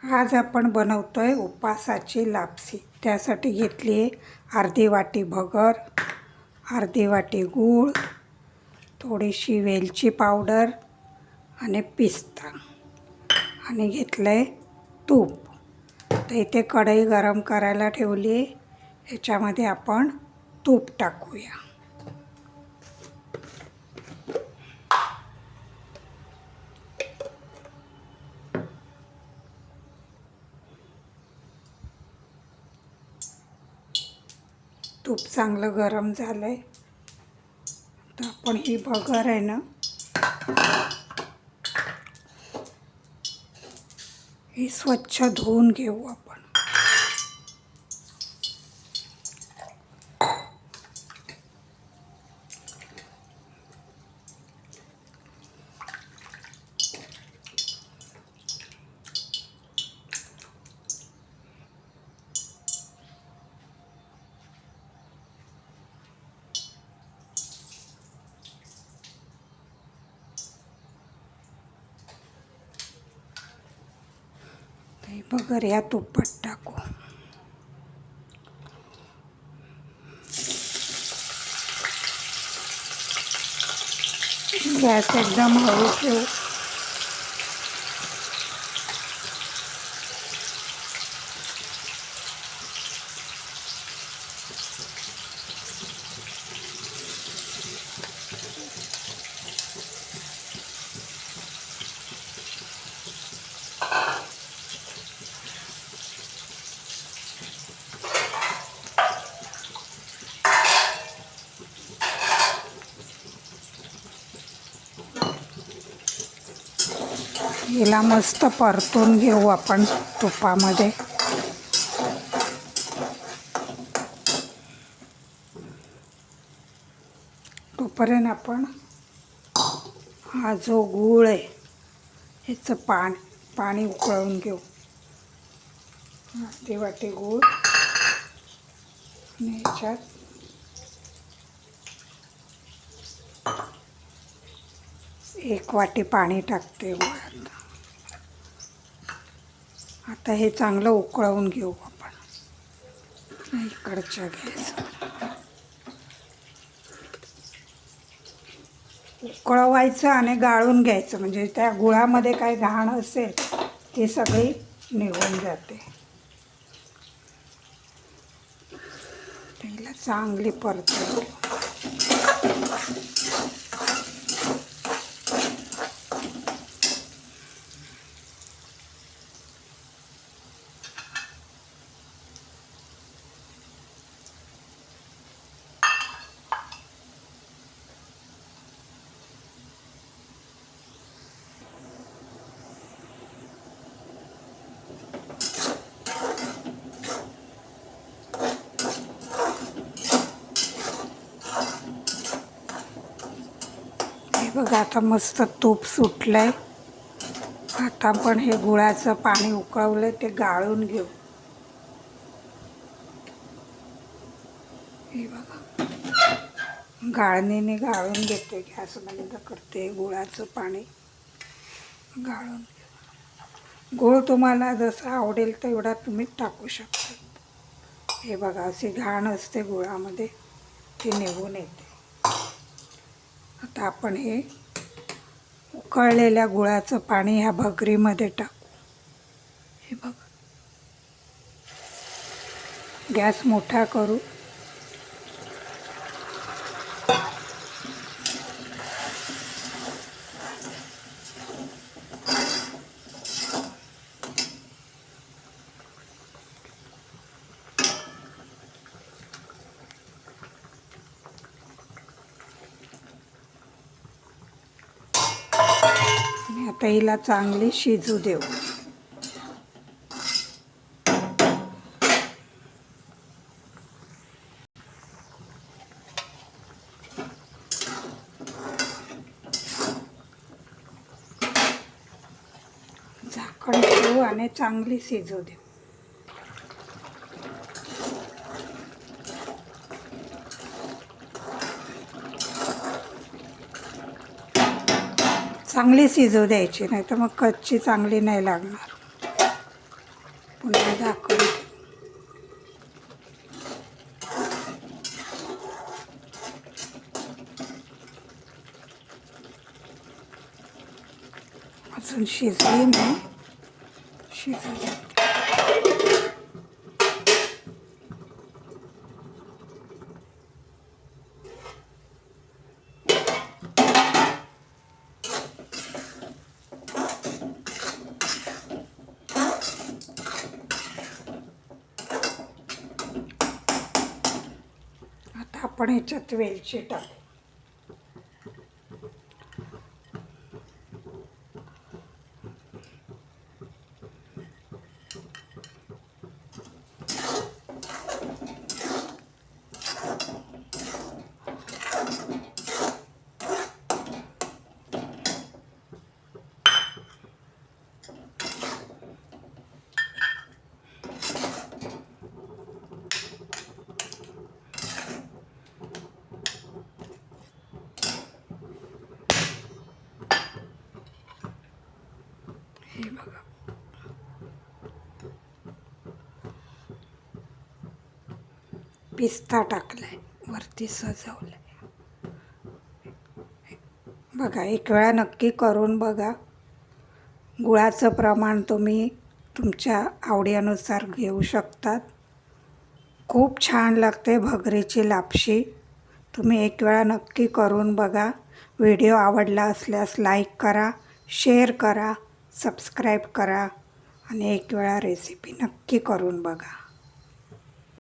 आज आपण बनवतोय उपासाची लापसी। त्यासाठी घेतली आहे अर्धी वाटी भगर, अर्धी वाटी गूळ, थोडीशी वेलची पावडर आणि पिस्ता, आणि घेतलंय तूप। तर इथे कढई गरम करायला ठेवली आहे, ह्याच्यामध्ये आपण तूप टाकूया। तूप चांगलं गरम झालंय, तर आपण ही भगर आहे ना, ही स्वच्छ धुवून घेऊ आपण। ही भगर या तुपात टाकू। गॅस एकदम हळू ठेवू। हिला मस्त परतून घेऊ आपण तुपामध्ये। तोपर्यंत आपण हा जो गूळ आहे ह्याचं पाणी उकळून घेऊ। अर्धी वाटी गूळ आणि ह्याच्यात एक वाटी पाणी टाकते गुळात। आता हे चांगलं उकळवून घेऊ आपण इकडच्या गॅसवर। उकळवायचं आणि गाळून घ्यायचं, म्हणजे त्या गुळामध्ये काय घाण असेल ती सगळी निघून जाते। त्याला चांगली परतून घेऊ। बघा आता मस्त तूप सुटलंय। आता आपण हे गुळाचं पाणी उकळवलंय ते गाळून घेऊ। हे बघा गाळणीने गाळून घेते, गॅस बंद करते, गुळाचं पाणी गाळून घेऊ। गूळ तुम्हाला जसं आवडेल तेवढा तुम्ही टाकू शकता। हे बघा अशी घाण असते गुळामध्ये, ती निघून येते। आता आपण हे उकळलेल्या गुळाचं पाणी ह्या भगरीमध्ये टाकू। हे बघा गॅस मोठा करू। आणि आता हिला चांगली शिजू देऊ। झाकण ठेवू आणि चांगली शिजू देऊ। चांगली शिजू द्यायची, नाही तर मग कच्ची चांगली नाही लागणार। पुन्हा झाकण ठेवू. अजून शिजली नाही, शिजू दे. आता आपण ह्याच्यात वेलची टाकू. हे बघा, पिस्ता टाकलाय, वरती सजवलंय. बघा, एक वेळा नक्की करून बघा. गुळाचं प्रमाण तुम्ही तुमच्या आवडीनुसार घेऊ शकतात. खूप छान लागते भगरीची लापशी. तुम्ही एक वेळा नक्की करून बघा. व्हिडिओ आवडला असल्यास लाईक करा, शेअर करा, सबस्क्राईब करा आणि एक वेळा रेसिपी नक्की करून बघा.